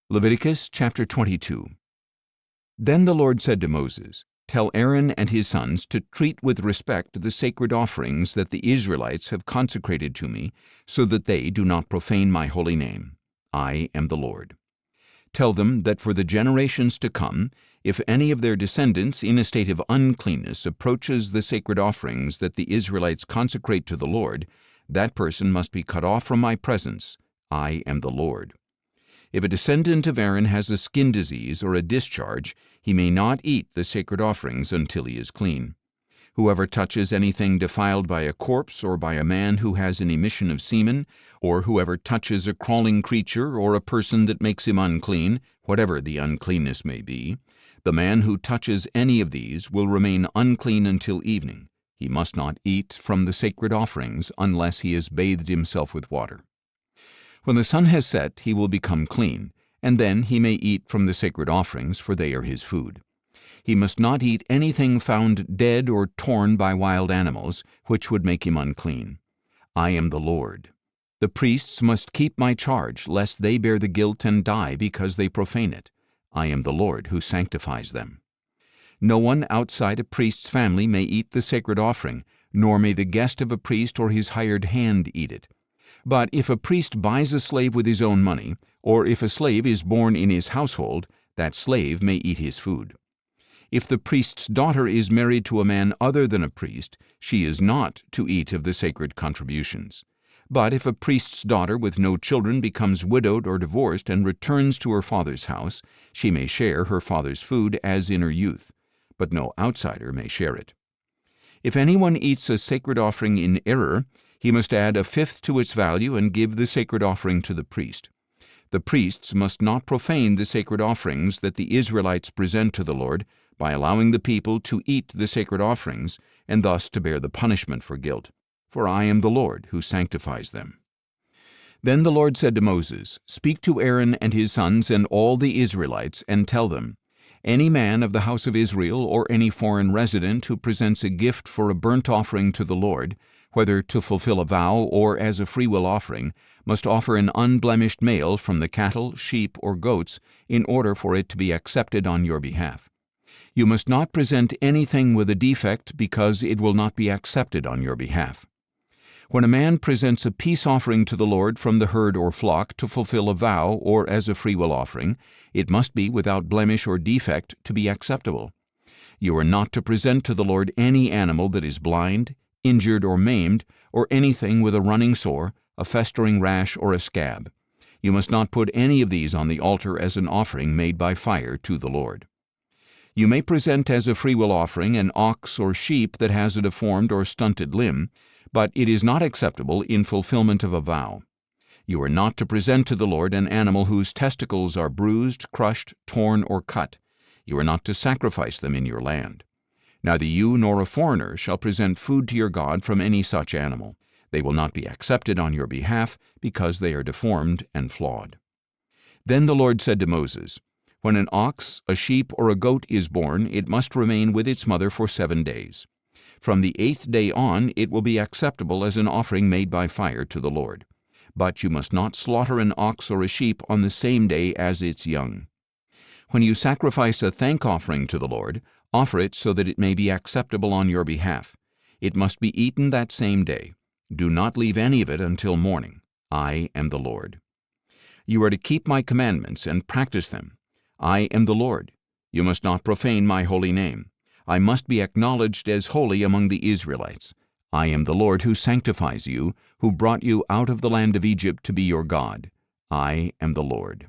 Leviticus chapter 22. Then the Lord said to Moses, "Tell Aaron and his sons to treat with respect the sacred offerings that the Israelites have consecrated to me, so that they do not profane my holy name. I am the Lord. Tell them that for the generations to come, if any of their descendants in a state of uncleanness approaches the sacred offerings that the Israelites consecrate to the Lord, that person must be cut off from my presence. I am the Lord. If a descendant of Aaron has a skin disease or a discharge, he may not eat the sacred offerings until he is clean. Whoever touches anything defiled by a corpse or by a man who has an emission of semen, or whoever touches a crawling creature or a person that makes him unclean, whatever the uncleanness may be, the man who touches any of these will remain unclean until evening. He must not eat from the sacred offerings unless he has bathed himself with water. When the sun has set, he will become clean, and then he may eat from the sacred offerings, for they are his food. He must not eat anything found dead or torn by wild animals, which would make him unclean. I am the Lord. The priests must keep my charge, lest they bear the guilt and die because they profane it. I am the Lord who sanctifies them. No one outside a priest's family may eat the sacred offering, nor may the guest of a priest or his hired hand eat it. But if a priest buys a slave with his own money, or if a slave is born in his household, that slave may eat his food. If the priest's daughter is married to a man other than a priest, she is not to eat of the sacred contributions. But if a priest's daughter with no children becomes widowed or divorced and returns to her father's house, she may share her father's food as in her youth, but no outsider may share it. If anyone eats a sacred offering in error, he must add a fifth to its value and give the sacred offering to the priest. The priests must not profane the sacred offerings that the Israelites present to the Lord by allowing the people to eat the sacred offerings and thus to bear the punishment for guilt. For I am the Lord who sanctifies them. Then the Lord said to Moses, "Speak to Aaron and his sons and all the Israelites, and tell them, any man of the house of Israel or any foreign resident who presents a gift for a burnt offering to the Lord, whether to fulfill a vow or as a freewill offering, must offer an unblemished male from the cattle, sheep, or goats in order for it to be accepted on your behalf. You must not present anything with a defect because it will not be accepted on your behalf. When a man presents a peace offering to the Lord from the herd or flock to fulfill a vow or as a freewill offering, it must be without blemish or defect to be acceptable. You are not to present to the Lord any animal that is blind, injured or maimed, or anything with a running sore, a festering rash, or a scab. You must not put any of these on the altar as an offering made by fire to the Lord. You may present as a freewill offering an ox or sheep that has a deformed or stunted limb, but it is not acceptable in fulfillment of a vow. You are not to present to the Lord an animal whose testicles are bruised, crushed, torn, or cut. You are not to sacrifice them in your land. Neither you nor a foreigner shall present food to your God from any such animal. They will not be accepted on your behalf because they are deformed and flawed." Then the Lord said to Moses, "When an ox, a sheep, or a goat is born, it must remain with its mother for 7 days. From the 8th day on, it will be acceptable as an offering made by fire to the Lord. But you must not slaughter an ox or a sheep on the same day as its young. When you sacrifice a thank offering to the Lord, offer it so that it may be acceptable on your behalf. It must be eaten that same day. Do not leave any of it until morning. I am the Lord. You are to keep my commandments and practice them. I am the Lord. You must not profane my holy name. I must be acknowledged as holy among the Israelites. I am the Lord who sanctifies you, who brought you out of the land of Egypt to be your God. I am the Lord."